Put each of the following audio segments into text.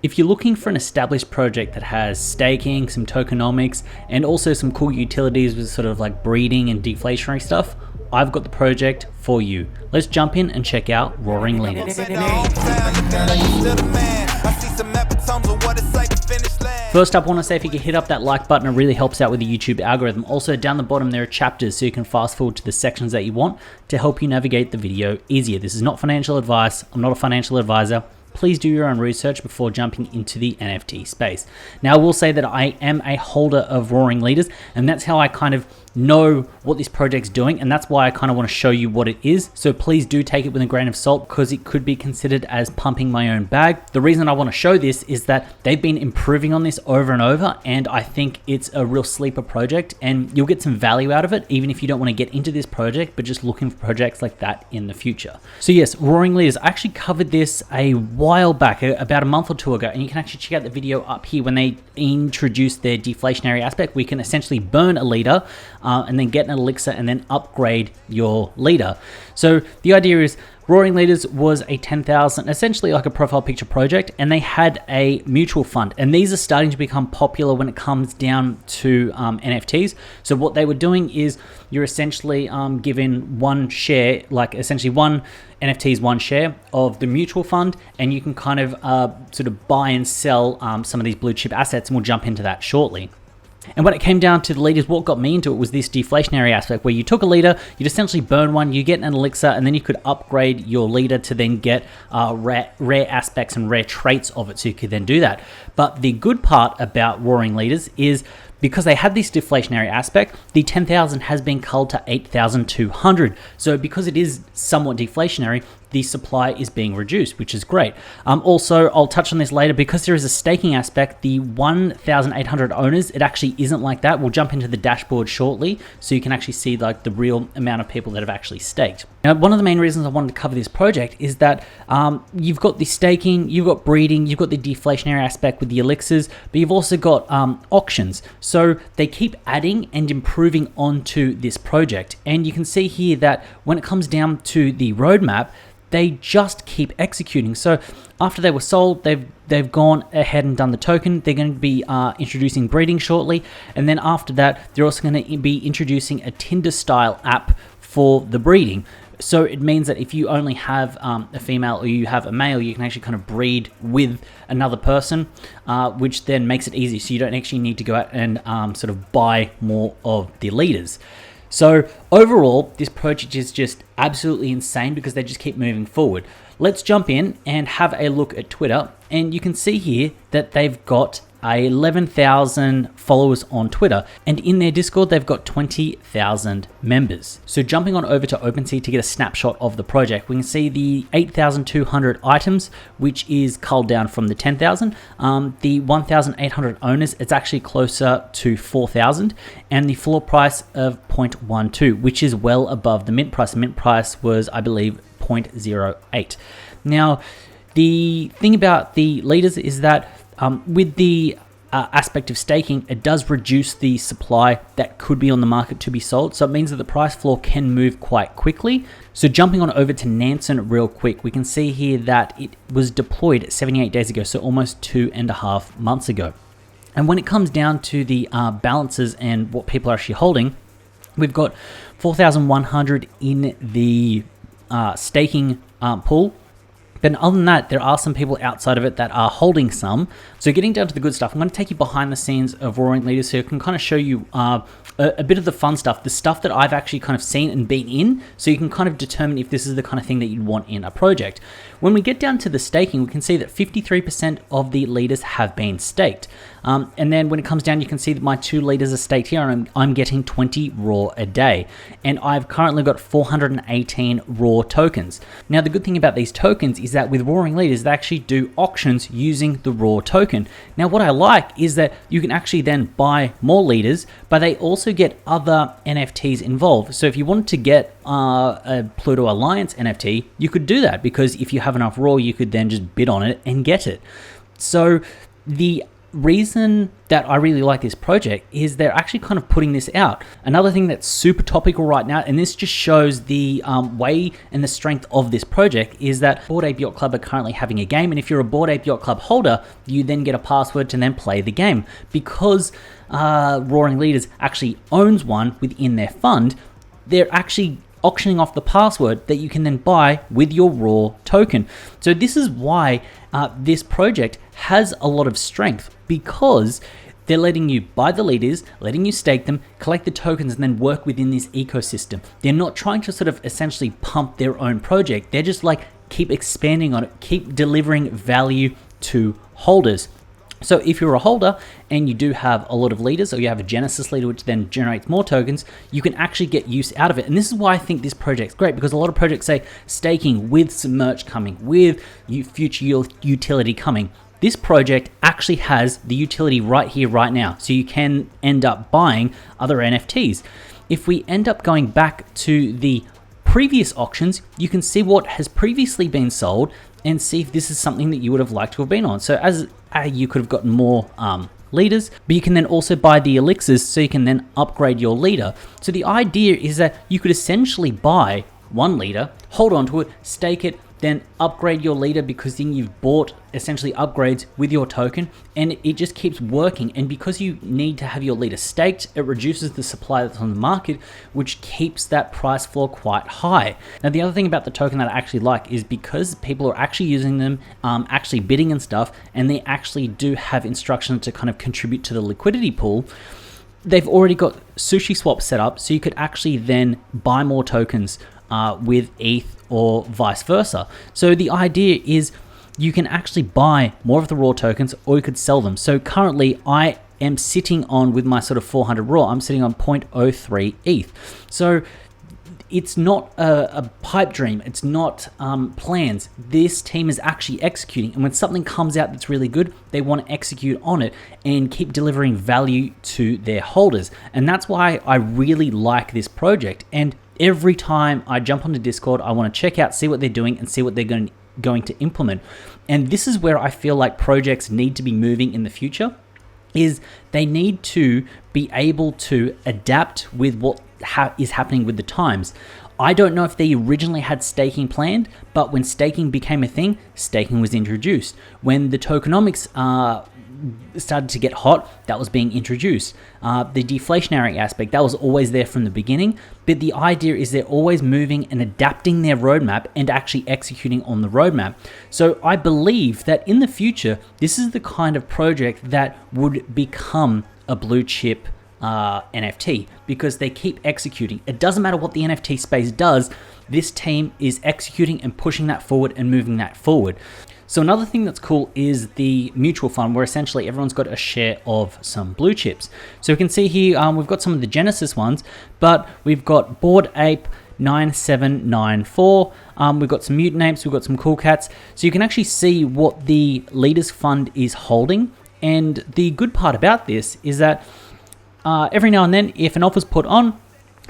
If you're looking for an established project that has staking, some tokenomics, and also some cool utilities with sort of like breeding and deflationary stuff, I've got the project for you. Let's jump in and check out Roaring Leaders. First up, I want to say if you could hit up that like button, it really helps out with the YouTube algorithm. Also down the bottom there are chapters so you can fast forward to the sections that you want to help you navigate the video easier. This is not financial advice. I'm not a financial advisor. Please do your own research before jumping into the NFT space. Now, I will say that I am a holder of Roaring Leaders, and that's how I kind of know what this project's doing, and that's why I kind of want to show you what it is. So please do take it with a grain of salt because it could be considered as pumping my own bag. The reason I want to show this is that they've been improving on this over and over, and I think it's a real sleeper project, and you'll get some value out of it even if you don't want to get into this project but just looking for projects like that in the future. So yes, Roaring Leaders, I actually covered this a while back, about a month or two ago, and you can actually check out the video up here when they introduced their deflationary aspect. We can essentially burn a leader and then get an elixir and then upgrade your leader. So the idea is Roaring Leaders was a 10,000, essentially like a profile picture project, and they had a mutual fund, and these are starting to become popular when it comes down to NFTs. So what they were doing is you're essentially given one share, like essentially one NFT is one share of the mutual fund, and you can kind of sort of buy and sell some of these blue chip assets, and we'll jump into that shortly. And when it came down to the leaders, what got me into it was this deflationary aspect where you took a leader, you'd essentially burn one, you get an elixir, and then you could upgrade your leader to then get rare aspects and rare traits of it, so you could then do that. But the good part about Roaring Leaders is because they had this deflationary aspect, the 10,000 has been culled to 8,200. So because it is somewhat deflationary, the supply is being reduced, which is great. Also, I'll touch on this later, because there is a staking aspect, the 1,800 owners, it actually isn't like that. We'll jump into the dashboard shortly so you can actually see like the real amount of people that have actually staked. Now, one of the main reasons I wanted to cover this project is that you've got the staking, you've got breeding, you've got the deflationary aspect with the elixirs, but you've also got auctions. So they keep adding and improving onto this project. And you can see here that when it comes down to the roadmap, they just keep executing. So after they were sold, they've gone ahead and done the token. They're going to be introducing breeding shortly. And then after that, they're also going to be introducing a Tinder style app for the breeding. So it means that if you only have a female or you have a male, you can actually kind of breed with another person, which then makes it easy. So you don't actually need to go out and sort of buy more of the leaders. So overall, this project is just absolutely insane because they just keep moving forward. Let's jump in and have a look at Twitter, and you can see here that they've got 11,000 followers on Twitter, and in their Discord they've got 20,000 members. So jumping on over to Opensea to get a snapshot of the project, we can see the 8,200 items, which is culled down from the 10,000. The 1,800 owners, it's actually closer to 4,000, and the floor price of 0.12, which is well above the mint price. The mint price was, I believe, 0.08. Now, the thing about the leaders is that with the aspect of staking, it does reduce the supply that could be on the market to be sold. So it means that the price floor can move quite quickly. So jumping on over to Nansen real quick, we can see here that it was deployed 78 days ago, so almost 2.5 months ago. And when it comes down to the balances and what people are actually holding, we've got 4,100 in the staking pool. But other than that, there are some people outside of it that are holding some. So getting down to the good stuff, I'm going to take you behind the scenes of Roaring Leaders so I can kind of show you a bit of the fun stuff, the stuff that I've actually kind of seen and been in, so you can kind of determine if this is the kind of thing that you'd want in a project. When we get down to the staking, we can see that 53% of the leaders have been staked. And then when it comes down, you can see that my 2 leaders are staked here, and I'm getting 20 raw a day. And I've currently got 418 raw tokens. Now, the good thing about these tokens is that with Roaring Leaders, they actually do auctions using the raw token. Now, what I like is that you can actually then buy more leaders, but they also get other NFTs involved. So if you wanted to get a Pluto Alliance NFT, you could do that, because if you have enough raw, you could then just bid on it and get it. So the reason that I really like this project is they're actually kind of putting this out. Another thing that's super topical right now, and this just shows the way and the strength of this project, is that Bored Ape Yacht Club are currently having a game, and if you're a Bored Ape Yacht Club holder, you then get a password to then play the game. Because Roaring Leaders actually owns one within their fund, they're actually auctioning off the password that you can then buy with your raw token. So this is why this project has a lot of strength, because they're letting you buy the leaders, letting you stake them, collect the tokens, and then work within this ecosystem. They're not trying to sort of essentially pump their own project. They're just like, keep expanding on it, keep delivering value to holders. So if you're a holder and you do have a lot of leaders, or you have a Genesis leader which then generates more tokens, you can actually get use out of it. And this is why I think this project's great, because a lot of projects say staking with some merch coming, with future utility coming. This project actually has the utility right here, right now. So you can end up buying other NFTs. If we end up going back to the previous auctions, you can see what has previously been sold and see if this is something that you would have liked to have been on. So as you could have gotten more leaders, but you can then also buy the elixirs so you can then upgrade your leader. So the idea is that you could essentially buy one leader, hold on to it, stake it, then upgrade your leader, because then you've bought essentially upgrades with your token, and it just keeps working. And because you need to have your leader staked, it reduces the supply that's on the market, which keeps that price floor quite high. Now, the other thing about the token that I actually like is because people are actually using them, actually bidding and stuff, and they actually do have instructions to kind of contribute to the liquidity pool. They've already got sushi swap set up, so you could actually then buy more tokens with ETH or vice versa. So the idea is you can actually buy more of the raw tokens, or you could sell them. So currently I am sitting on, with my sort of 400 raw, I'm sitting on 0.03 ETH. So it's not a pipe dream. It's not plans. This team is actually executing. And when something comes out that's really good, they want to execute on it and keep delivering value to their holders. And that's why I really like this project. And every time I jump onto Discord, I want to check out, see what they're doing, and see what they're going to implement. And this is where I feel like projects need to be moving in the future, is they need to be able to adapt with what is happening with the times. I don't know if they originally had staking planned, but when staking became a thing, staking was introduced. When the tokenomics started to get hot, that was being introduced. The deflationary aspect, that was always there from the beginning, but the idea is they're always moving and adapting their roadmap and actually executing on the roadmap. So I believe that in the future, this is the kind of project that would become a blue chip NFT, because they keep executing. It doesn't matter what the NFT space does, this team is executing and pushing that forward and moving that forward. So another thing that's cool is the mutual fund, where essentially everyone's got a share of some blue chips. So we can see here, we've got some of the Genesis ones, but we've got Bored Ape 9794, we've got some Mutant Apes, we've got some Cool Cats. So you can actually see what the Leaders Fund is holding. And the good part about this is that every now and then, if an offer's put on,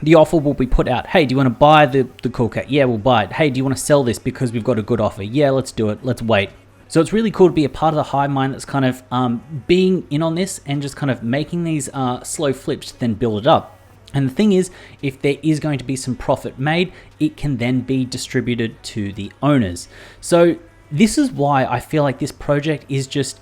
the offer will be put out. Hey, do you want to buy the Cool Cat? Yeah, we'll buy it. Hey, do you want to sell this because we've got a good offer? Yeah, let's do it. Let's wait. So it's really cool to be a part of the hive mind that's kind of being in on this and just kind of making these slow flips to then build it up. And the thing is, if there is going to be some profit made, it can then be distributed to the owners. So this is why I feel like this project is just,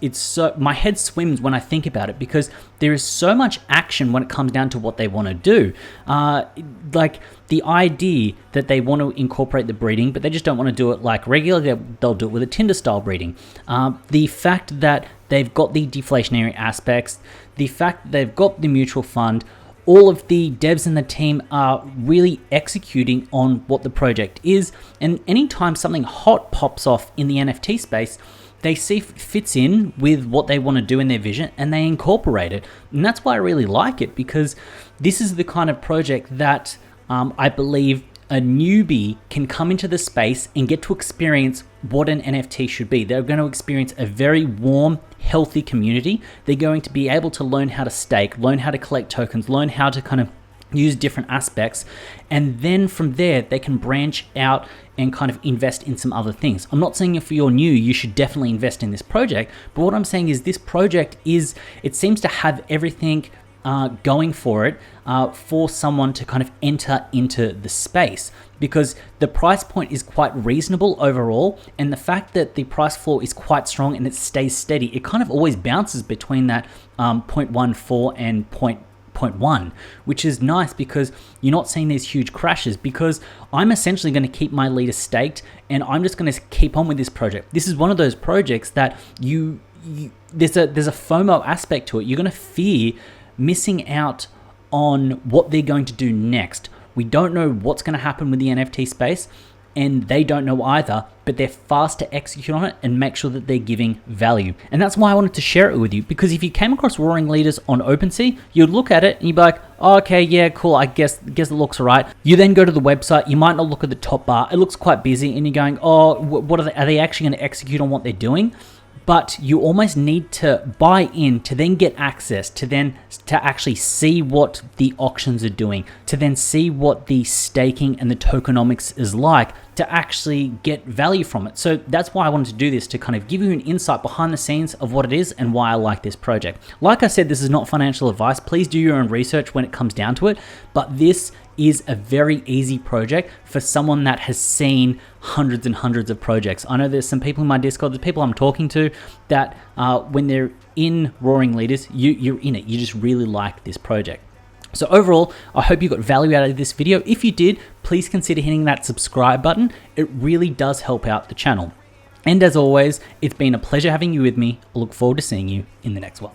my head swims when I think about it, because there is so much action when it comes down to what they want to do. Like the idea that they want to incorporate the breeding, but they just don't want to do it like regular, they'll do it with a Tinder style breeding. The fact that they've got the deflationary aspects, the fact that they've got the mutual fund, all of the devs in the team are really executing on what the project is. And anytime something hot pops off in the NFT space, they see if it fits in with what they want to do in their vision and they incorporate it. And that's why I really like it, because this is the kind of project that I believe a newbie can come into the space and get to experience what an NFT should be. They're going to experience a very warm, healthy community. They're going to be able to learn how to stake, learn how to collect tokens, learn how to kind of use different aspects, and then from there they can branch out and kind of invest in some other things. I'm not saying if you're new you should definitely invest in this project, but what I'm saying is this project it seems to have everything going for it for someone to kind of enter into the space, because the price point is quite reasonable overall, and the fact that the price floor is quite strong and it stays steady, it kind of always bounces between that 0.14 and 0.1, which is nice because you're not seeing these huge crashes, because I'm essentially going to keep my leader staked and I'm just going to keep on with this project. This is one of those projects that there's a FOMO aspect to it. You're going to fear missing out on what they're going to do next. We don't know what's going to happen with the NFT space, and they don't know either, but they're fast to execute on it and make sure that they're giving value. And that's why I wanted to share it with you, because if you came across Roaring Leaders on Opensea, you'd look at it and you'd be like, oh, okay, yeah, cool, I guess it looks all right. You then go to the website, you might not look at the top bar, it looks quite busy, and you're going, oh, what are they actually going to execute on what they're doing? But you almost need to buy in to then get access, to actually see what the auctions are doing, to then see what the staking and the tokenomics is like, to actually get value from it. So that's why I wanted to do this, to kind of give you an insight behind the scenes of what it is and why I like this project. Like I said, this is not financial advice. Please do your own research when it comes down to it, but this is a very easy project for someone that has seen hundreds and hundreds of projects. I know there's some people in my Discord, there's people I'm talking to that when they're in Roaring Leaders, you're in it. You just really like this project. So overall, I hope you got value out of this video. If you did, please consider hitting that subscribe button. It really does help out the channel. And as always, it's been a pleasure having you with me. I look forward to seeing you in the next one.